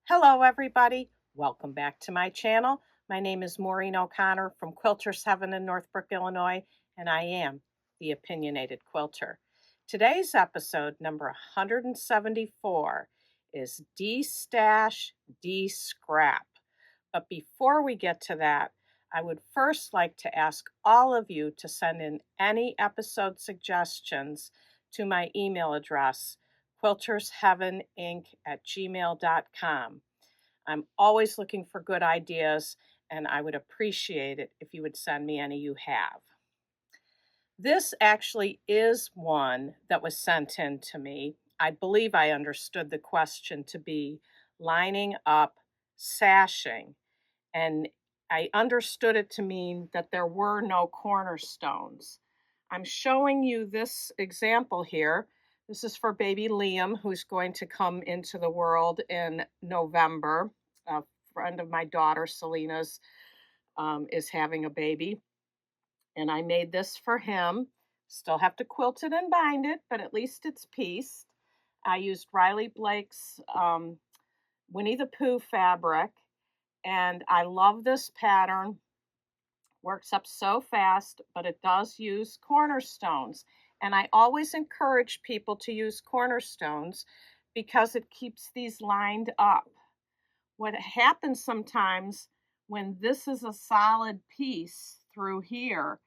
Hello everybody, welcome back to my channel. My name is Maureen O'Connor from Quilters Heaven in Northbrook, Illinois, and I am the Opinionated Quilter. Today's episode, number 174, is destash, descrap. But before we get to that, I would first like to ask all of you to send in any episode suggestions to my email address, quiltersheaveninc@gmail.com. I'm always looking for good ideas, and I would appreciate it if you would send me any you have. This actually is one that was sent in to me. I believe I understood the question to be lining up sashing, and I understood it to mean that there were no cornerstones. I'm showing you this example here. This is for baby Liam, who's going to come into the world in November. A friend of my daughter, Selena's, is having a baby. And I made this for him. Still have to quilt it and bind it, but at least it's pieced. I used Riley Blake's Winnie the Pooh fabric, and I love this pattern. Works up so fast, but it does use cornerstones. And I always encourage people to use cornerstones because it keeps these lined up. What happens sometimes when this is a solid piece through here,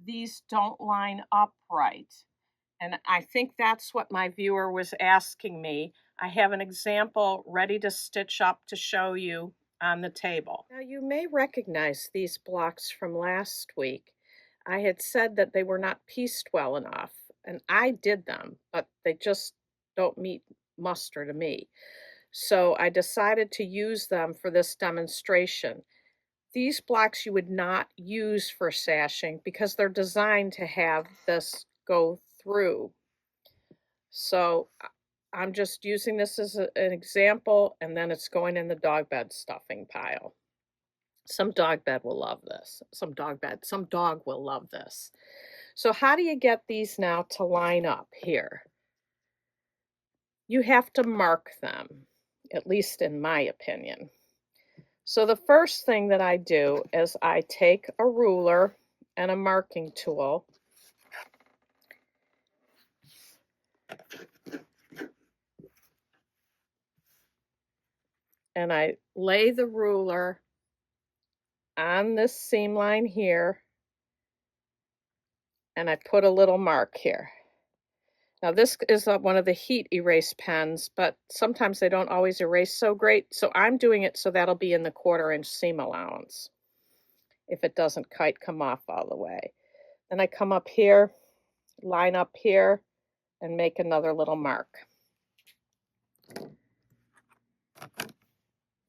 these don't line up right. And I think that's what my viewer was asking me. I have an example ready to stitch up to show you on the table. Now you may recognize these blocks from last week. I had said that they were not pieced well enough, and I did them, but they just don't meet muster to me. So I decided to use them for this demonstration. These blocks you would not use for sashing because they're designed to have this go through. So I'm just using this as an example, and then it's going in the dog bed stuffing pile. Some dog will love this. Some dog will love this. So how do you get these now to line up here? You have to mark them, at least in my opinion. So the first thing that I do is I take a ruler and a marking tool, and I lay the ruler on this seam line here, and I put a little mark here. Now this is one of the heat erase pens, but sometimes they don't always erase so great, so I'm doing it so that'll be in the 1/4 inch seam allowance if it doesn't quite come off all the way. Then I come up here, line up here, and make another little mark.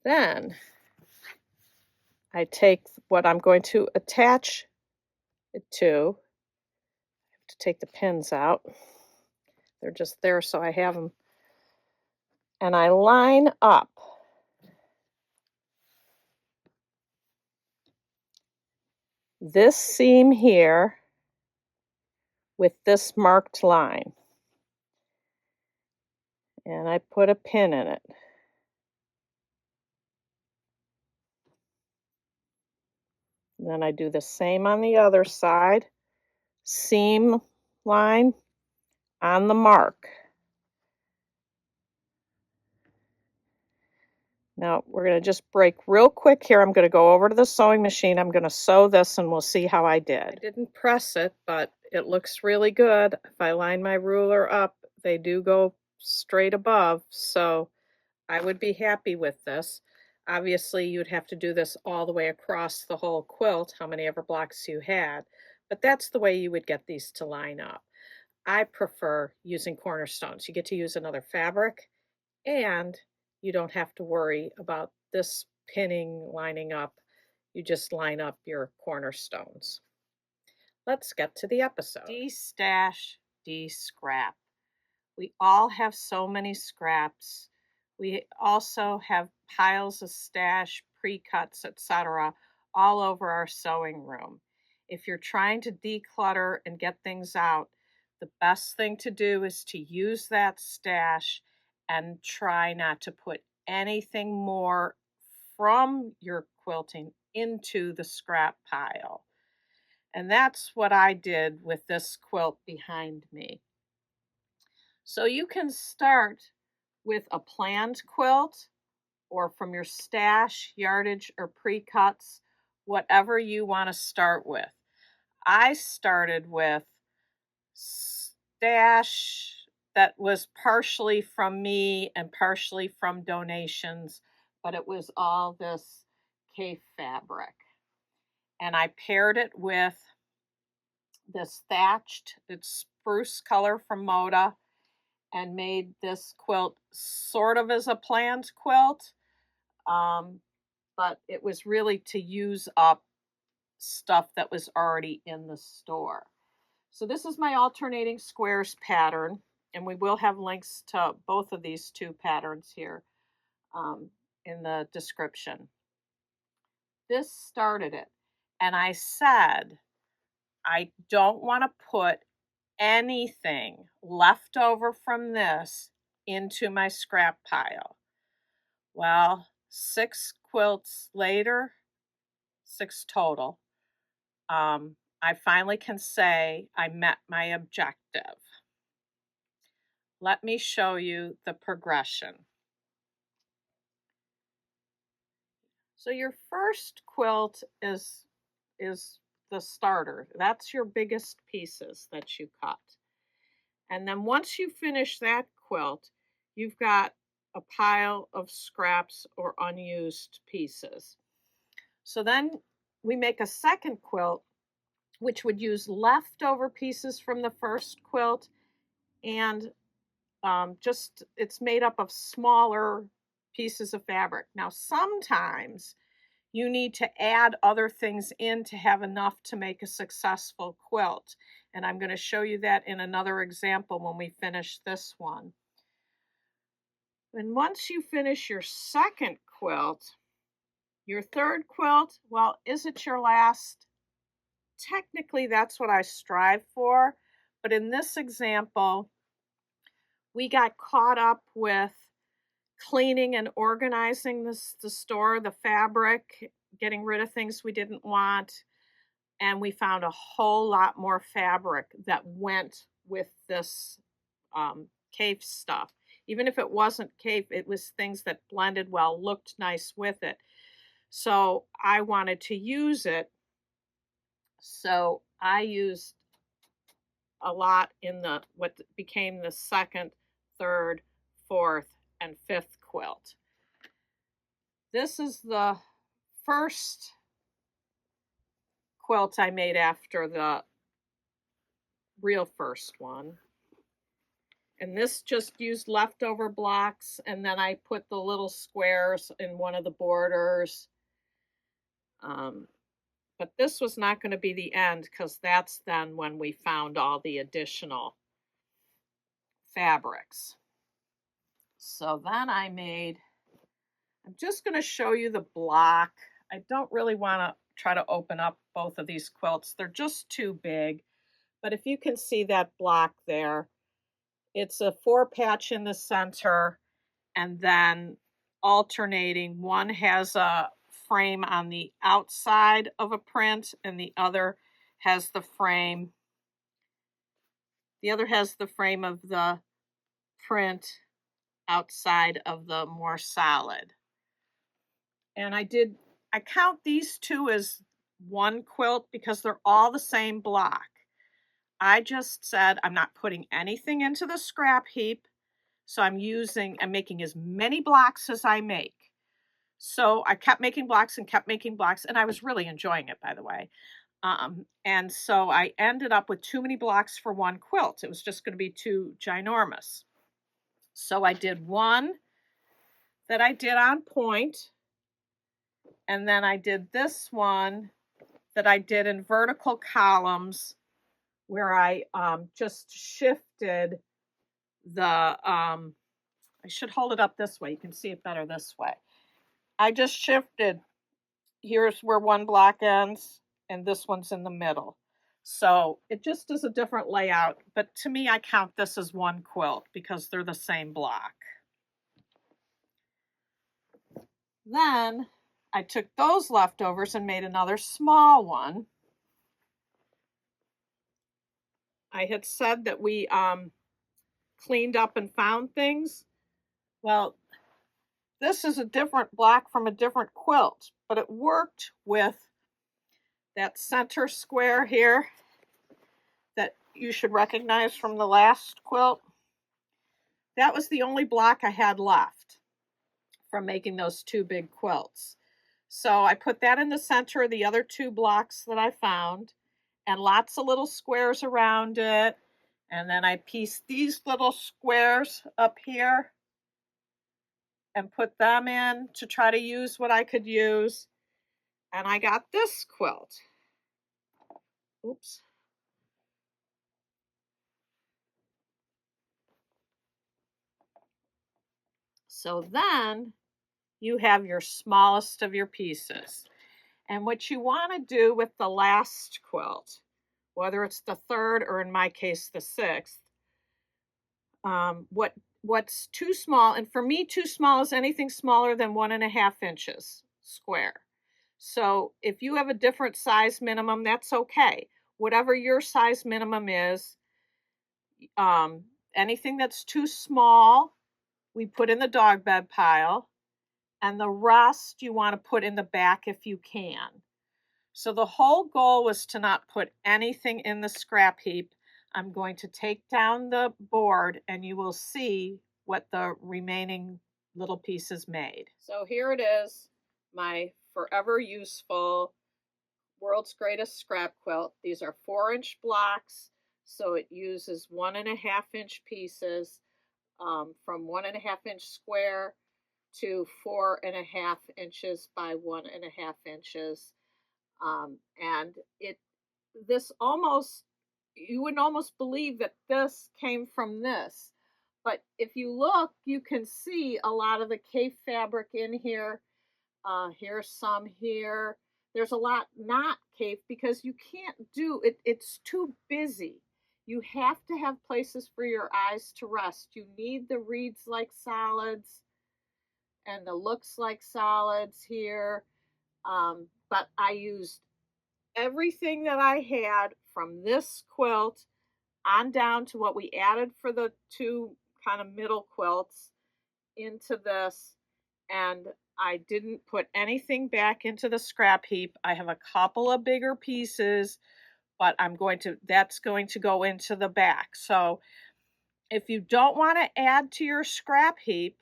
Then I take what I'm going to attach it to. I have to take the pins out. They're just there so I have them. And I line up this seam here with this marked line. And I put a pin in it. And then I do the same on the other side. Seam line on the mark. Now we're going to just break real quick here. I'm going to go over to the sewing machine. I'm going to sew this and we'll see how I did. I didn't press it, but it looks really good. If I line my ruler up, they do go straight above, so I would be happy with this. Obviously, you'd have to do this all the way across the whole quilt, how many ever blocks you had, but that's the way you would get these to line up. I prefer using cornerstones. You get to use another fabric, and you don't have to worry about this pinning lining up. You just line up your cornerstones. Let's get to the episode. Destash, descrap. We all have so many scraps. We also have piles of stash, pre-cuts, etc. all over our sewing room. If you're trying to declutter and get things out, the best thing to do is to use that stash and try not to put anything more from your quilting into the scrap pile. And that's what I did with this quilt behind me. So you can start with a planned quilt or from your stash, yardage, or pre-cuts, whatever you want to start with. I started with stash that was partially from me and partially from donations, but it was all this cave fabric. And I paired it with this thatched, it's spruce color from Moda, and made this quilt sort of as a planned quilt, but it was really to use up stuff that was already in the store. So this is my alternating squares pattern, and we will have links to both of these two patterns here in the description. This started it, and I said, I don't want to put anything left over from this into my scrap pile. Well, 6 quilts later, 6 total, I finally can say I met my objective. Let me show you the progression. So your first quilt is the starter. That's your biggest pieces that you cut. And then once you finish that quilt, you've got a pile of scraps or unused pieces. So then we make a second quilt, which would use leftover pieces from the first quilt, and just it's made up of smaller pieces of fabric. Now, sometimes you need to add other things in to have enough to make a successful quilt. And I'm going to show you that in another example when we finish this one. And once you finish your second quilt, your third quilt, well, is it your last? Technically, that's what I strive for. But in this example, we got caught up with cleaning and organizing the store, the fabric, getting rid of things we didn't want. And we found a whole lot more fabric that went with this cave stuff. Even if it wasn't cave, it was things that blended well, looked nice with it. So I wanted to use it. So I used a lot in the what became the second, third, fourth, and fifth quilt. This is the first quilt I made after the real first one. And this just used leftover blocks, and then I put the little squares in one of the borders. But this was not going to be the end, because that's then when we found all the additional fabrics. So then I'm just going to show you the block. I don't really want to try to open up both of these quilts. They're just too big. But if you can see that block there, it's a 4-patch in the center, and then alternating. One has a frame on the outside of a print, and the other has the frame. The other has the frame of the print outside of the more solid. And I count these two as one quilt because they're all the same block. I just said I'm not putting anything into the scrap heap, so I'm making as many blocks as I make. So I kept making blocks and kept making blocks, and I was really enjoying it, by the way. And so I ended up with too many blocks for one quilt. It was just going to be too ginormous. So I did one that I did on point, and then I did this one that I did in vertical columns, where I just shifted the, I should hold it up this way. You can see it better this way. I just shifted, here's where one block ends, and this one's in the middle. So it just is a different layout, but to me, I count this as one quilt because they're the same block. Then I took those leftovers and made another small one. I had said that we cleaned up and found things. Well, this is a different block from a different quilt, but it worked with that center square here that you should recognize from the last quilt. That was the only block I had left from making those two big quilts. So I put that in the center of the other two blocks that I found, and lots of little squares around it. And then I pieced these little squares up here and put them in to try to use what I could use. And I got this quilt. Oops. So then you have your smallest of your pieces. And what you want to do with the last quilt, whether it's the third or in my case the sixth, what's too small, and for me too small is anything smaller than 1.5 inches square. So if you have a different size minimum, that's okay. Whatever your size minimum is, anything that's too small, we put in the dog bed pile, and the rest you want to put in the back if you can. So the whole goal was to not put anything in the scrap heap. I'm going to take down the board and you will see what the remaining little pieces made. So here it is, my forever useful World's Greatest Scrap Quilt. These are 4-inch blocks, so it uses 1.5-inch pieces, from 1.5-inch square to 4.5 inches by 1.5 inches. And this almost, you wouldn't almost believe that this came from this. But if you look, you can see a lot of the cave fabric in here. Here's some here. There's a lot not cave because you can't do it. It's too busy. You have to have places for your eyes to rest. You need the reads like solids and the looks like solids here. But I used everything that I had from this quilt on down to what we added for the two kind of middle quilts into this, and I didn't put anything back into the scrap heap. I have a couple of bigger pieces, but that's going to go into the back. So if you don't want to add to your scrap heap,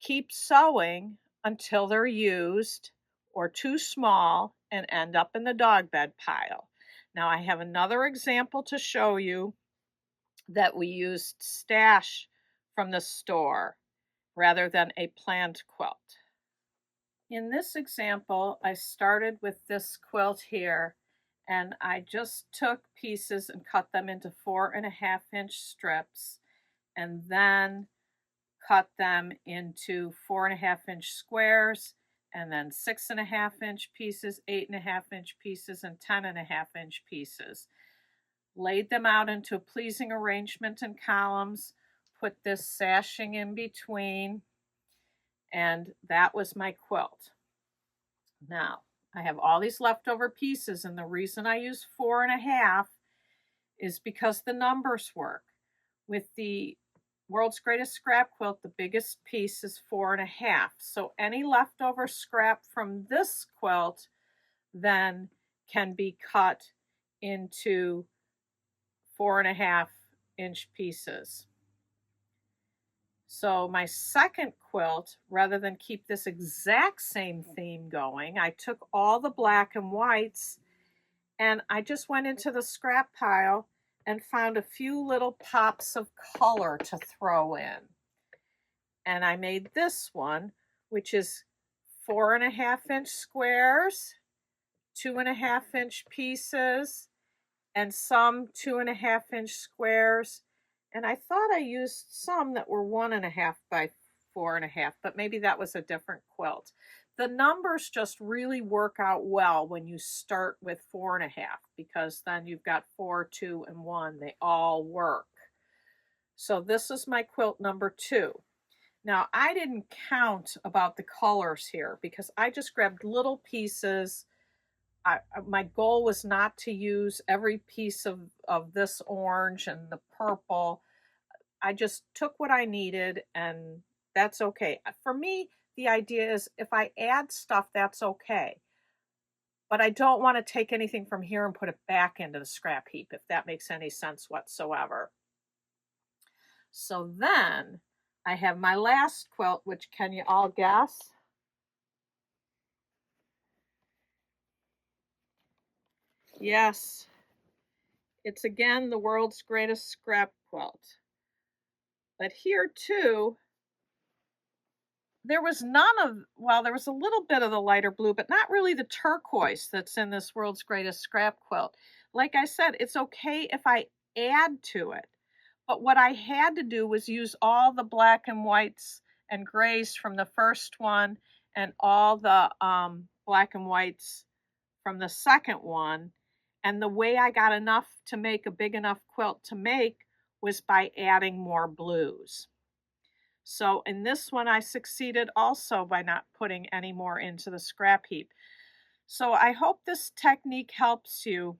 keep sewing until they're used or too small and end up in the dog bed pile. Now I have another example to show you that we used stash from the store rather than a planned quilt. In this example, I started with this quilt here, and I just took pieces and cut them into 4.5-inch strips, and then cut them into 4.5-inch squares, and then 6.5-inch pieces, 8.5-inch pieces, and 10.5-inch pieces. Laid them out into a pleasing arrangement in columns, put this sashing in between, and that was my quilt. Now, I have all these leftover pieces, and the reason I use 4.5 is because the numbers work. With the World's Greatest Scrap Quilt, the biggest piece is 4.5. So any leftover scrap from this quilt then can be cut into 4.5-inch pieces. So my second quilt, rather than keep this exact same theme going, I took all the black and whites and I just went into the scrap pile and found a few little pops of color to throw in. And I made this one, which is 4.5-inch squares, 2.5-inch pieces, and some 2.5-inch squares. And I thought I used some that were 1.5 by 4.5, but maybe that was a different quilt. The numbers just really work out well when you start with 4.5, because then you've got 4, 2, and 1. They all work. So this is my quilt number 2. Now, I didn't count about the colors here because I just grabbed little pieces. My goal was not to use every piece of this orange and the purple. I just took what I needed, and that's okay. For me, the idea is if I add stuff, that's okay. But I don't want to take anything from here and put it back into the scrap heap, if that makes any sense whatsoever. So then I have my last quilt, which can you all guess? Yes, it's again the world's greatest scrap quilt. But here too, there was none of, well, there was a little bit of the lighter blue, but not really the turquoise that's in this world's greatest scrap quilt. Like I said, it's okay if I add to it. But what I had to do was use all the black and whites and grays from the first one and all the black and whites from the second one. And the way I got enough to make a big enough quilt to make was by adding more blues. So in this one, I succeeded also by not putting any more into the scrap heap. So I hope this technique helps you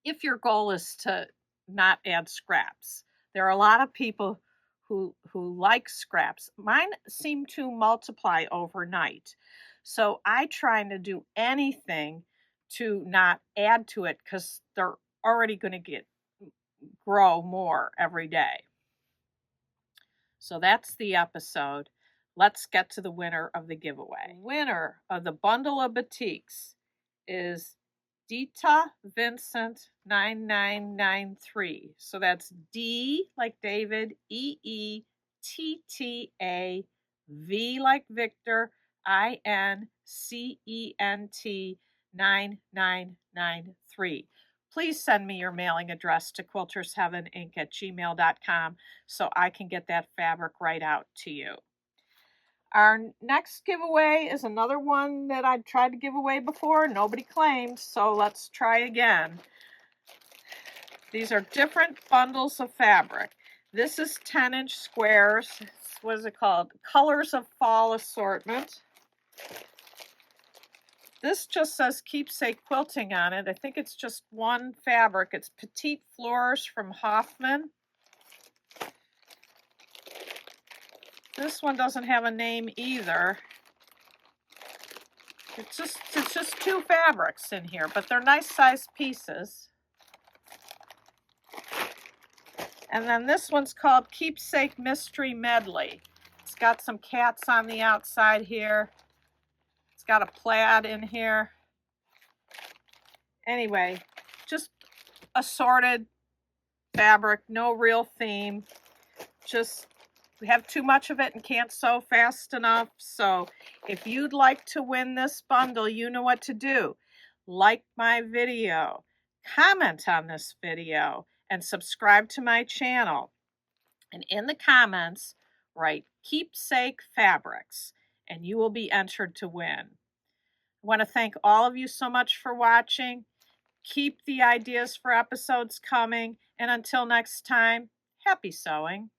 if your goal is to not add scraps. There are a lot of people who like scraps. Mine seem to multiply overnight. So I try to do anything to not add to it because they're already going to grow more every day. So that's the episode. Let's get to the winner of the giveaway. Winner of the bundle of batiks is Dita Vincent 9993. So that's D like David, EETTA, V like Victor, INCENT 9993. Please send me your mailing address to quiltersheaveninc@gmail.com so I can get that fabric right out to you. Our next giveaway is another one that I tried to give away before. Nobody claimed, so let's try again. These are different bundles of fabric. This is 10-inch squares. What is it called? Colors of Fall Assortment. This just says Keepsake Quilting on it. I think it's just one fabric. It's Petite Floors from Hoffman. This one doesn't have a name either. It's just two fabrics in here, but they're nice sized pieces. And then this one's called Keepsake Mystery Medley. It's got some cats on the outside here. It's got a plaid in here. Anyway, just assorted fabric, no real theme. Just we have too much of it and can't sew fast enough. So if you'd like to win this bundle, you know what to do. Like my video, comment on this video, and subscribe to my channel. And in the comments, write Keepsake Fabrics, and you will be entered to win. I want to thank all of you so much for watching. Keep the ideas for episodes coming, and until next time, happy sewing.